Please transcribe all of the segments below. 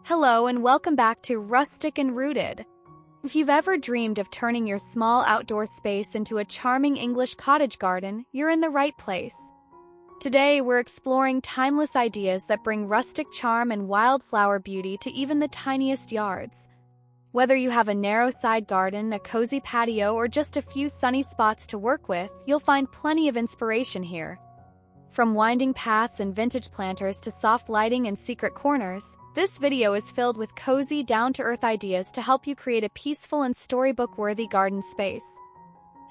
Hello and welcome back to Rustic and Rooted. If you've ever dreamed of turning your small outdoor space into a charming English cottage garden, you're in the right place. Today, we're exploring timeless ideas that bring rustic charm and wildflower beauty to even the tiniest yards. Whether you have a narrow side garden, a cozy patio, or just a few sunny spots to work with, you'll find plenty of inspiration here. From winding paths and vintage planters to soft lighting and secret corners, this video is filled with cozy, down-to-earth ideas to help you create a peaceful and storybook-worthy garden space.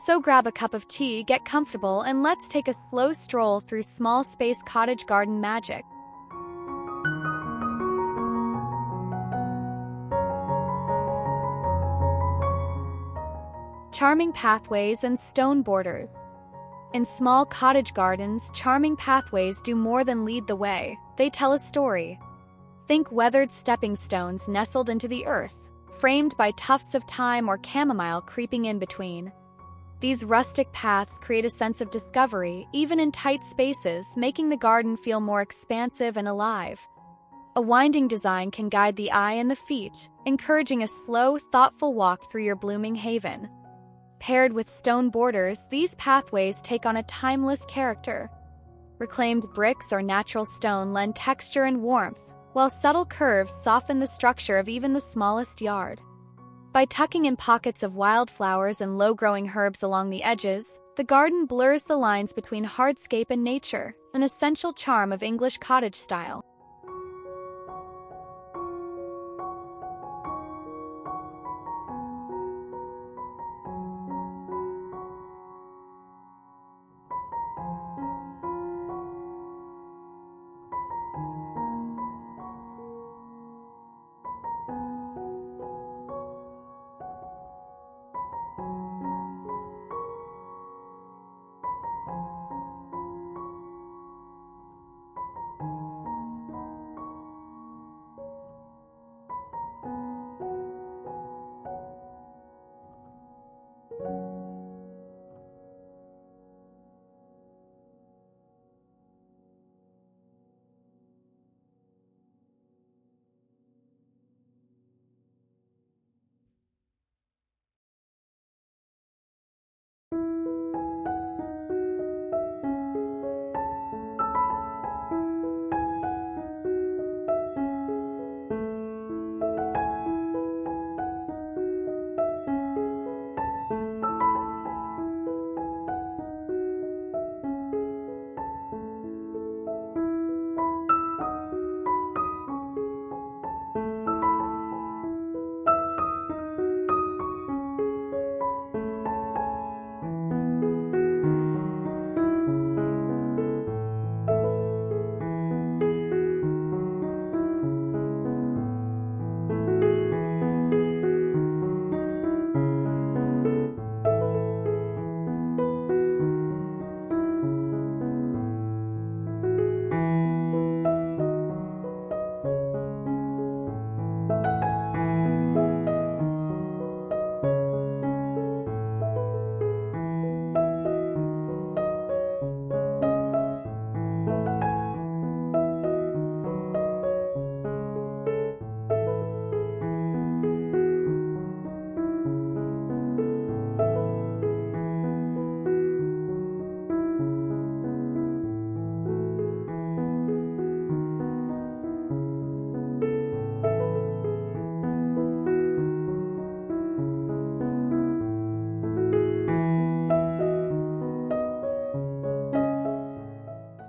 So grab a cup of tea, get comfortable, and let's take a slow stroll through small space cottage garden magic. Charming pathways and stone borders. In small cottage gardens, charming pathways do more than lead the way, they tell a story. Think weathered stepping stones nestled into the earth, framed by tufts of thyme or chamomile creeping in between. These rustic paths create a sense of discovery, even in tight spaces, making the garden feel more expansive and alive. A winding design can guide the eye and the feet, encouraging a slow, thoughtful walk through your blooming haven. Paired with stone borders, these pathways take on a timeless character. Reclaimed bricks or natural stone lend texture and warmth, while subtle curves soften the structure of even the smallest yard. By tucking in pockets of wildflowers and low-growing herbs along the edges, the garden blurs the lines between hardscape and nature, an essential charm of English cottage style.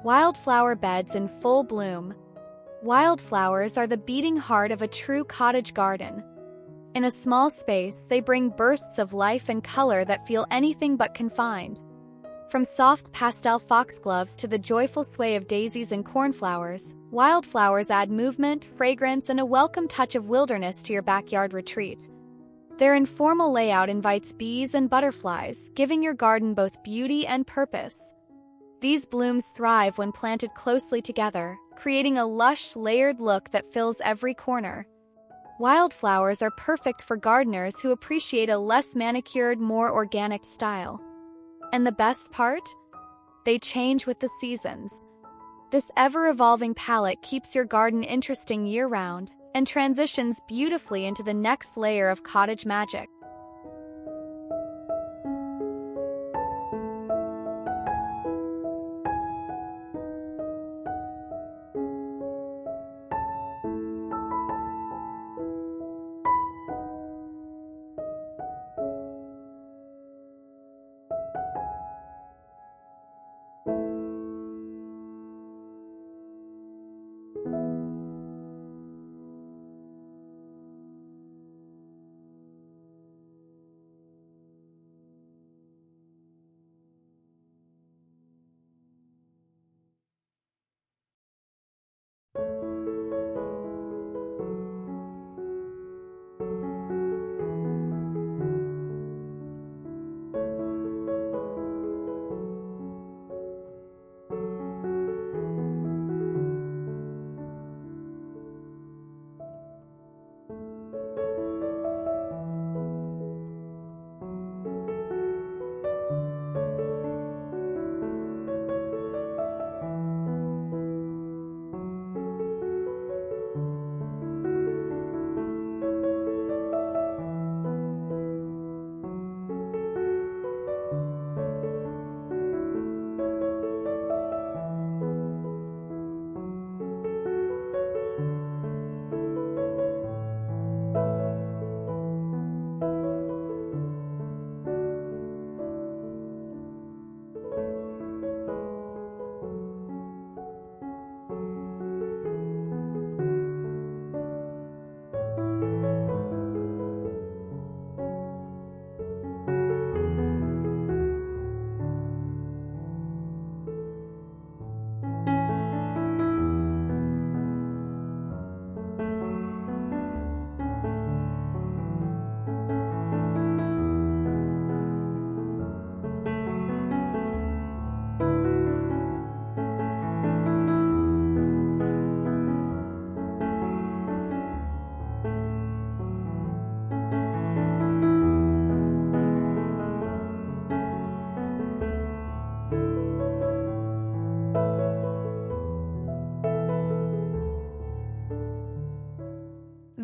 Wildflower beds in full bloom. Wildflowers are the beating heart of a true cottage garden. In a small space, they bring bursts of life and color that feel anything but confined. From soft pastel foxgloves to the joyful sway of daisies and cornflowers, wildflowers add movement, fragrance, and a welcome touch of wilderness to your backyard retreat. Their informal layout invites bees and butterflies, giving your garden both beauty and purpose. These blooms thrive when planted closely together, creating a lush, layered look that fills every corner. Wildflowers are perfect for gardeners who appreciate a less manicured, more organic style. And the best part? They change with the seasons. This ever-evolving palette keeps your garden interesting year-round, and transitions beautifully into the next layer of cottage magic.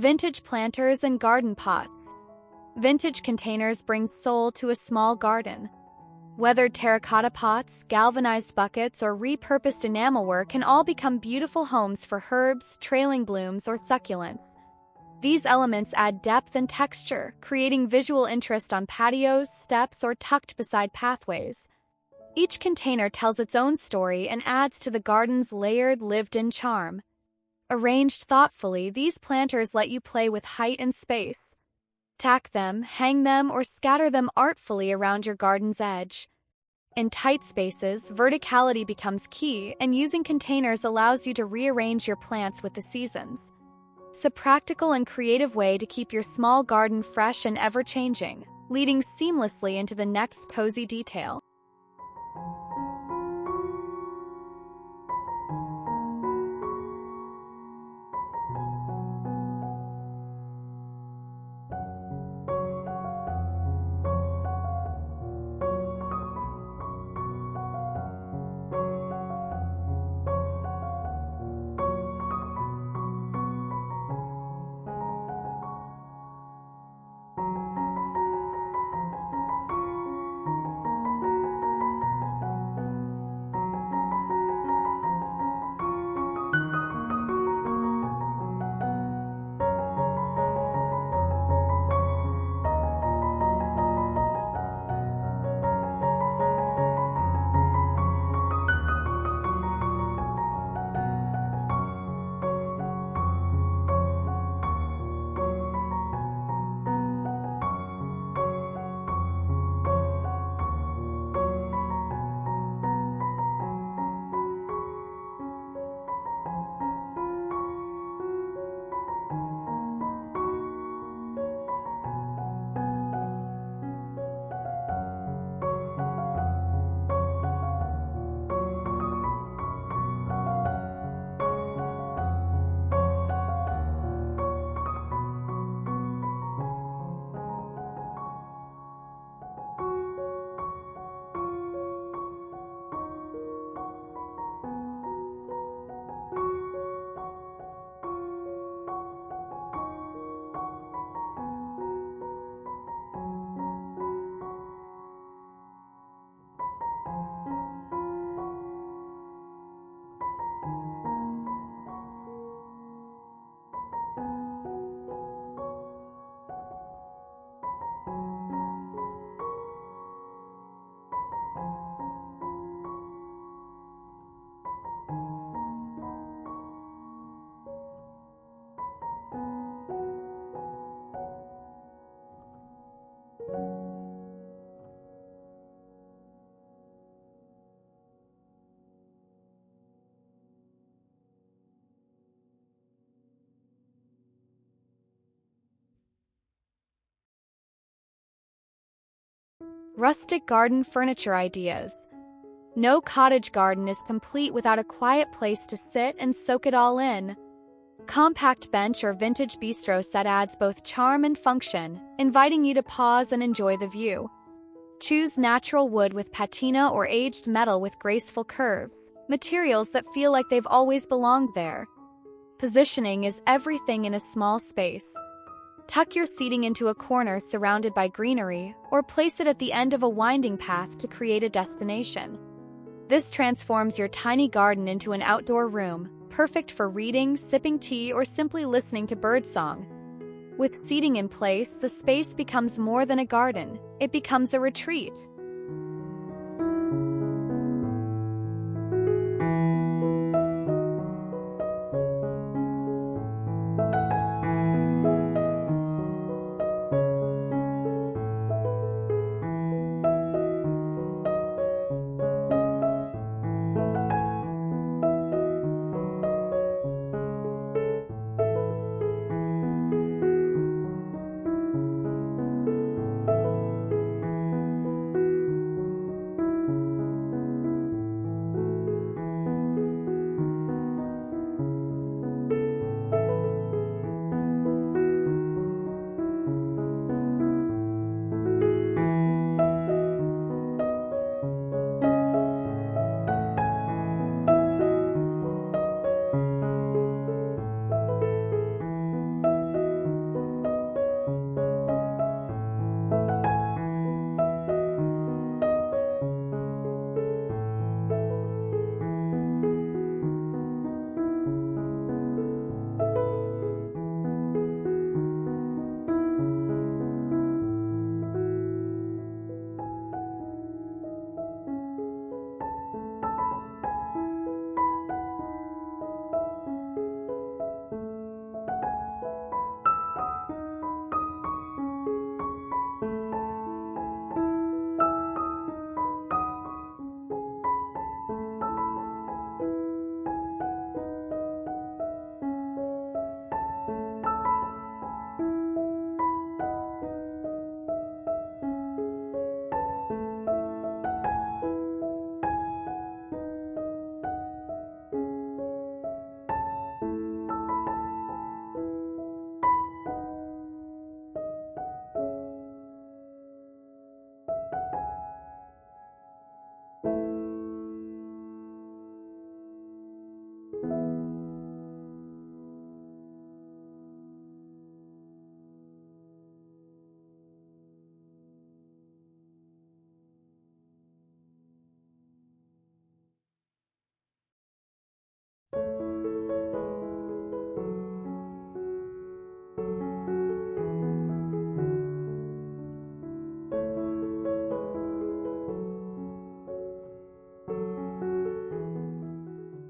Vintage planters and garden pots. Vintage containers bring soul to a small garden. Weathered terracotta pots, galvanized buckets, or repurposed enamelware can all become beautiful homes for herbs, trailing blooms, or succulents. These elements add depth and texture, creating visual interest on patios, steps, or tucked beside pathways. Each container tells its own story and adds to the garden's layered, lived-in charm. Arranged thoughtfully, these planters let you play with height and space. Tack them, hang them, or scatter them artfully around your garden's edge. In tight spaces, verticality becomes key, and using containers allows you to rearrange your plants with the seasons. It's a practical and creative way to keep your small garden fresh and ever-changing, leading seamlessly into the next cozy detail. Rustic garden furniture ideas. No cottage garden is complete without a quiet place to sit and soak it all in. Compact bench or vintage bistro set adds both charm and function, inviting you to pause and enjoy the view. Choose natural wood with patina or aged metal with graceful curves, materials that feel like they've always belonged there. Positioning is everything in a small space. Tuck your seating into a corner surrounded by greenery, or place it at the end of a winding path to create a destination. This transforms your tiny garden into an outdoor room, perfect for reading, sipping tea, or simply listening to birdsong. With seating in place, the space becomes more than a garden, it becomes a retreat.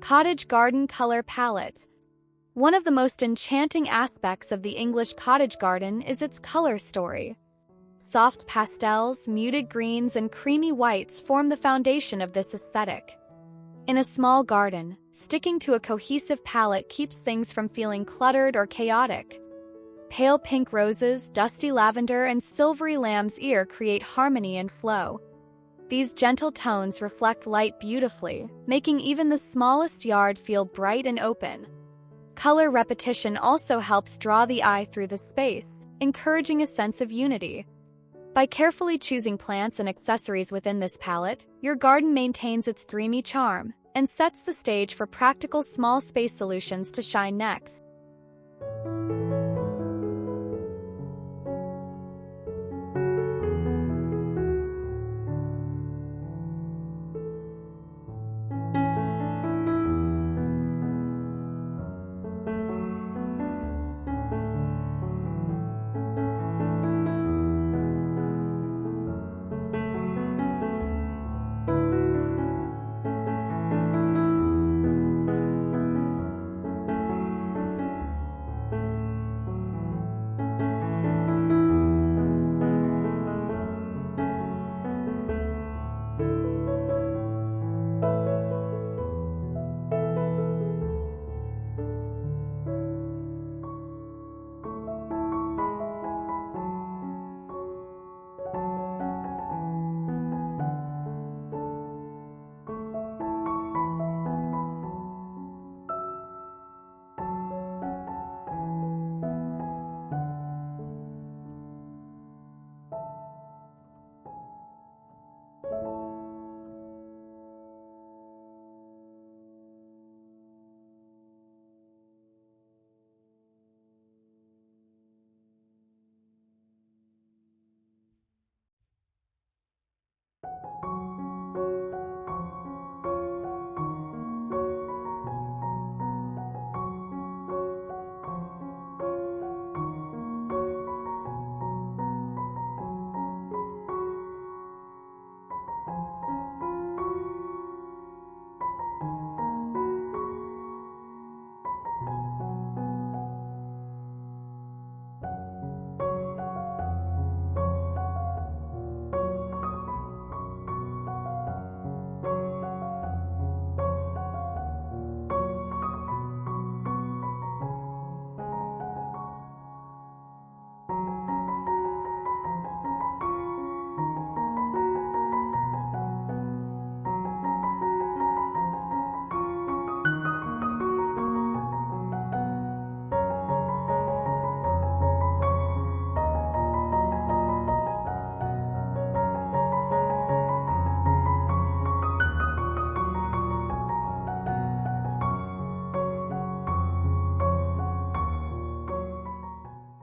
Cottage garden color palette. One of the most enchanting aspects of the English cottage garden is its color story. Soft pastels, muted greens, and creamy whites form the foundation of this aesthetic. In a small garden, sticking to a cohesive palette keeps things from feeling cluttered or chaotic. Pale pink roses, dusty lavender, and silvery lamb's ear create harmony and flow. These gentle tones reflect light beautifully, making even the smallest yard feel bright and open. Color repetition also helps draw the eye through the space, encouraging a sense of unity. By carefully choosing plants and accessories within this palette, your garden maintains its dreamy charm and sets the stage for practical small space solutions to shine next.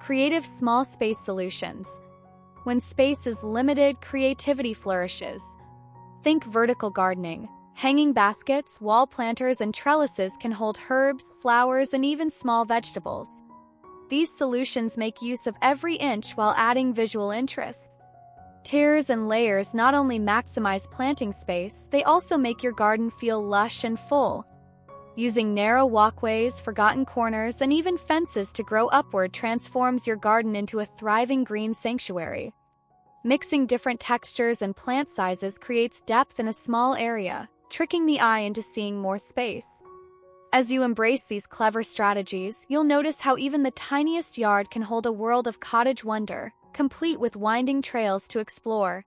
Creative small space solutions. When space is limited, creativity flourishes. Think vertical gardening. Hanging baskets, wall planters, and trellises can hold herbs, flowers, and even small vegetables. These solutions make use of every inch while adding visual interest. Tiers and layers not only maximize planting space, they also make your garden feel lush and full. Using narrow walkways, forgotten corners, and even fences to grow upward transforms your garden into a thriving green sanctuary. Mixing different textures and plant sizes creates depth in a small area, tricking the eye into seeing more space. As you embrace these clever strategies, you'll notice how even the tiniest yard can hold a world of cottage wonder, complete with winding trails to explore.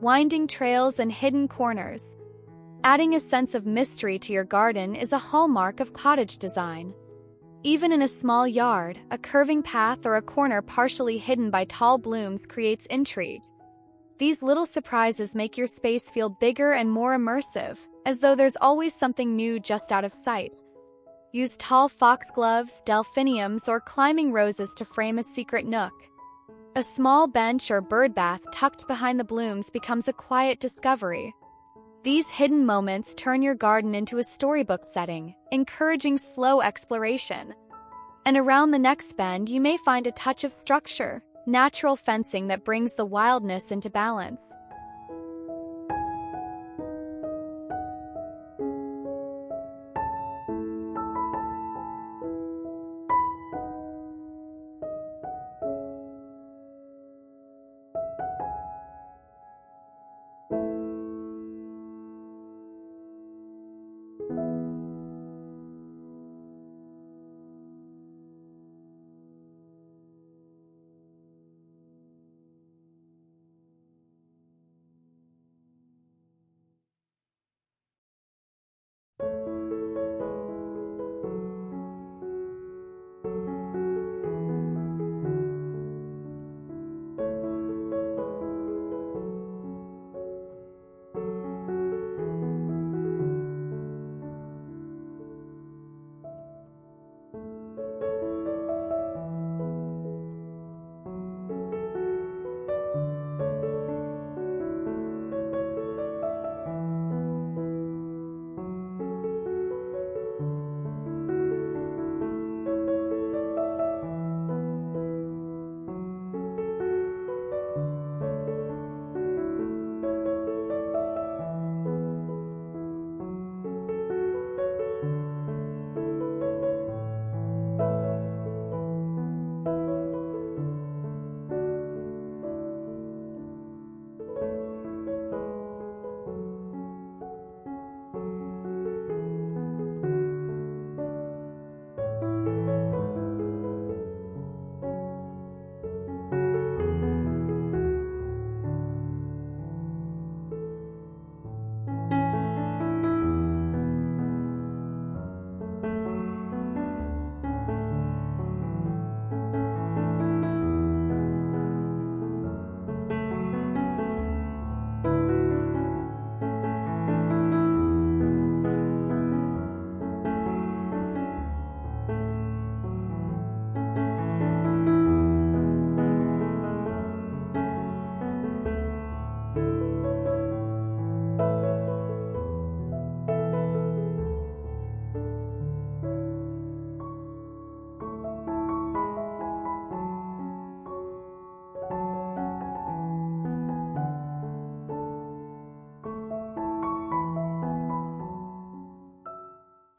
Winding trails and hidden corners. Adding a sense of mystery to your garden is a hallmark of cottage design. Even in a small yard, a curving path or a corner partially hidden by tall blooms creates intrigue. These little surprises make your space feel bigger and more immersive, as though there's always something new just out of sight. Use tall foxgloves, delphiniums, or climbing roses to frame a secret nook. A small bench or bird bath tucked behind the blooms becomes a quiet discovery. These hidden moments turn your garden into a storybook setting, encouraging slow exploration. And around the next bend, you may find a touch of structure, natural fencing that brings the wildness into balance.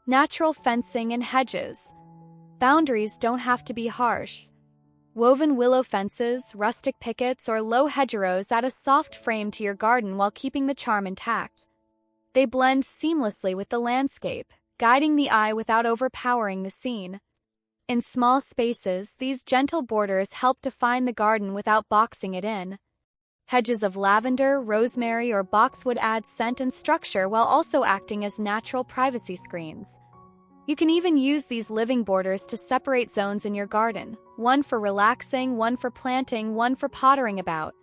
Natural fencing and hedges. Boundaries don't have to be harsh. Woven willow fences, rustic pickets, or low hedgerows add a soft frame to your garden while keeping the charm intact. They blend seamlessly with the landscape, guiding the eye without overpowering the scene. In small spaces, these gentle borders help define the garden without boxing it in. Hedges of lavender, rosemary, or boxwood add scent and structure while also acting as natural privacy screens. You can even use these living borders to separate zones in your garden, one for relaxing, one for planting, one for pottering about.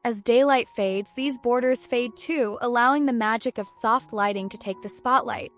As daylight fades, these borders fade too, allowing the magic of soft lighting to take the spotlight.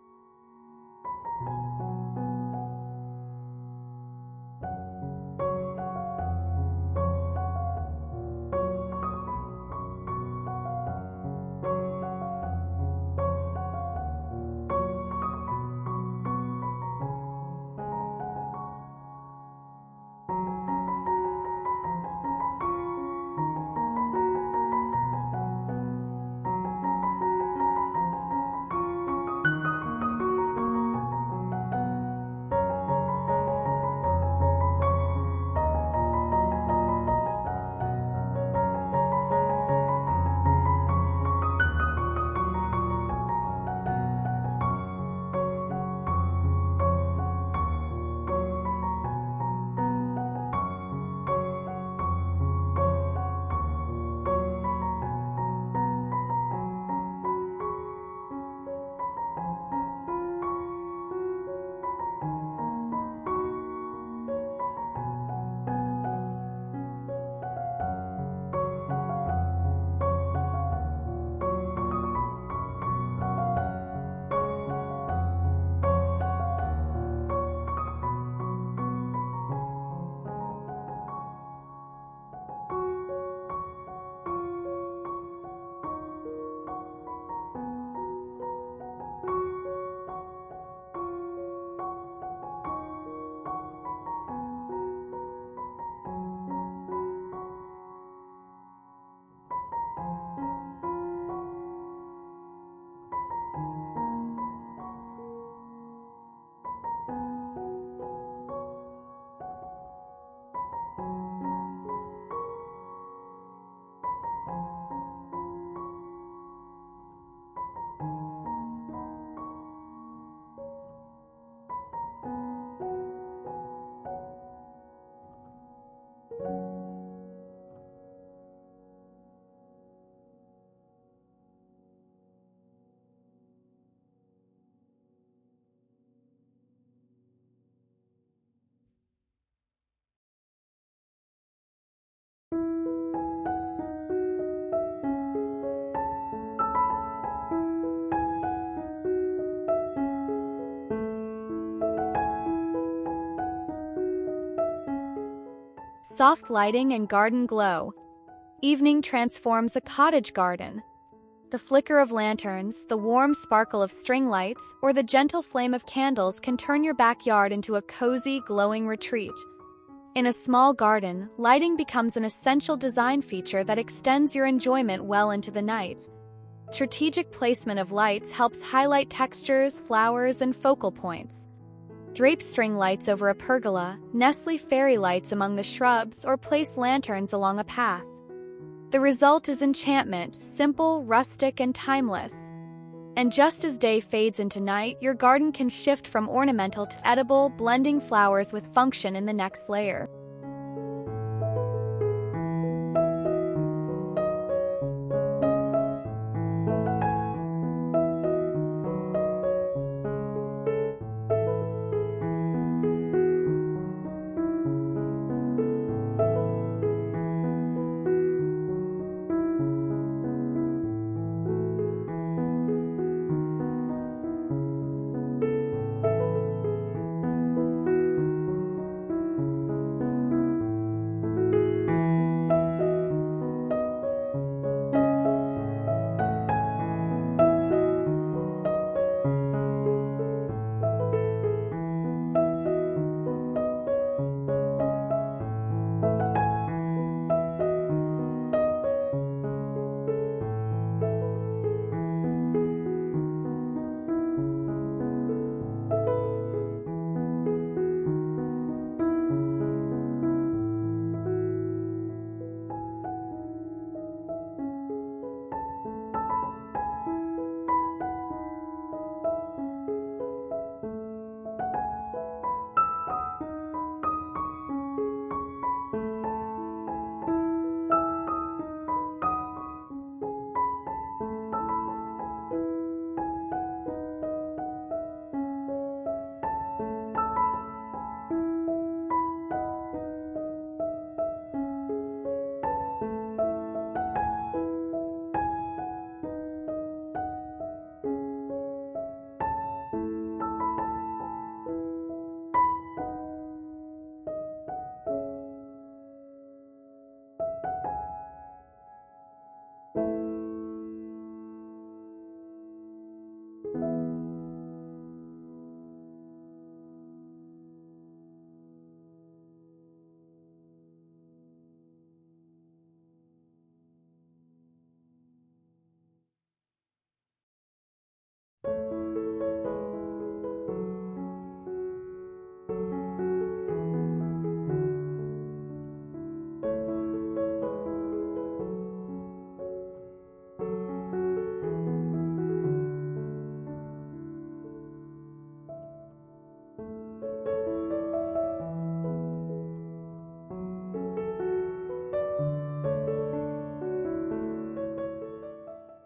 Soft lighting and garden glow. Evening transforms a cottage garden. The flicker of lanterns, the warm sparkle of string lights, or the gentle flame of candles can turn your backyard into a cozy, glowing retreat. In a small garden, lighting becomes an essential design feature that extends your enjoyment well into the night. Strategic placement of lights helps highlight textures, flowers, and focal points. Drape string lights over a pergola, nestle fairy lights among the shrubs, or place lanterns along a path. The result is enchantment, simple, rustic, and timeless. And just as day fades into night, your garden can shift from ornamental to edible, blending flowers with function in the next layer.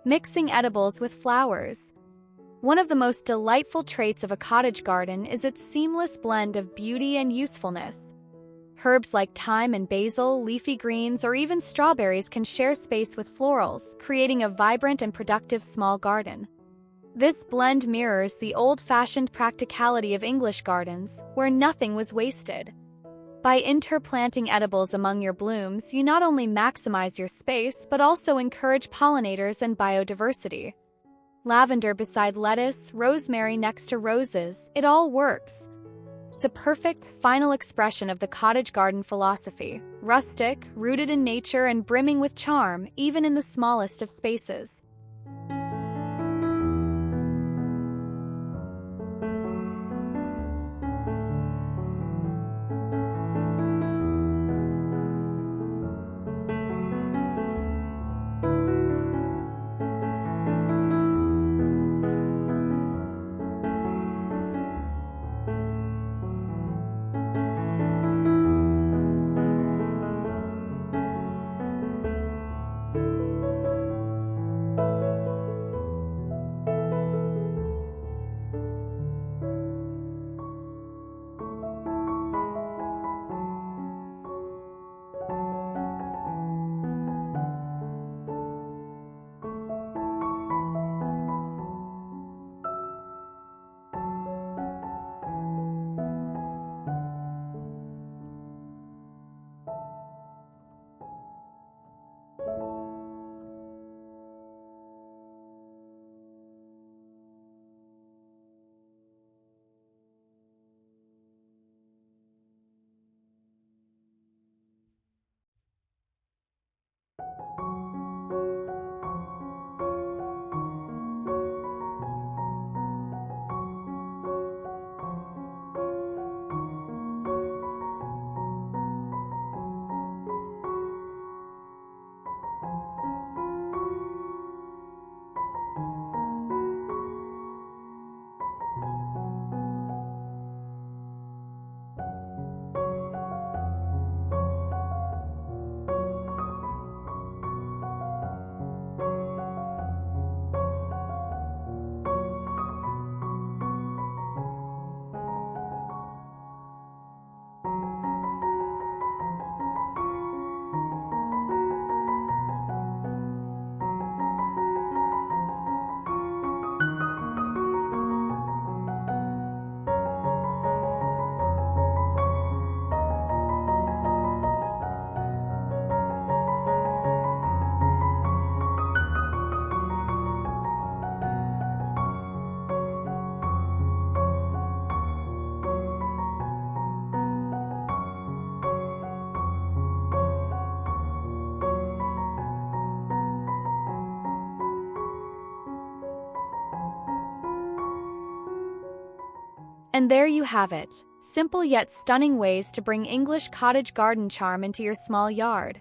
Mixing edibles with flowers. One of the most delightful traits of a cottage garden is its seamless blend of beauty and usefulness. Herbs like thyme and basil, leafy greens, or even strawberries can share space with florals, creating a vibrant and productive small garden. This blend mirrors the old-fashioned practicality of English gardens, where nothing was wasted. By interplanting edibles among your blooms, you not only maximize your space, but also encourage pollinators and biodiversity. Lavender beside lettuce, rosemary next to roses, it all works. The perfect final expression of the cottage garden philosophy, rustic, rooted in nature and brimming with charm, even in the smallest of spaces. And there you have it, simple yet stunning ways to bring English cottage garden charm into your small yard.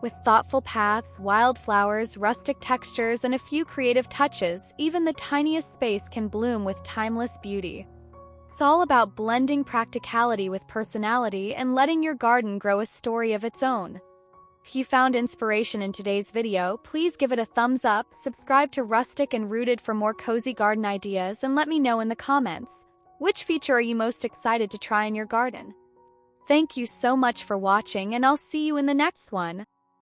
With thoughtful paths, wildflowers, rustic textures, and a few creative touches, even the tiniest space can bloom with timeless beauty. It's all about blending practicality with personality and letting your garden grow a story of its own. If you found inspiration in today's video, please give it a thumbs up, subscribe to Rustic and Rooted for more cozy garden ideas, and let me know in the comments. Which feature are you most excited to try in your garden? Thank you so much for watching, and I'll see you in the next one.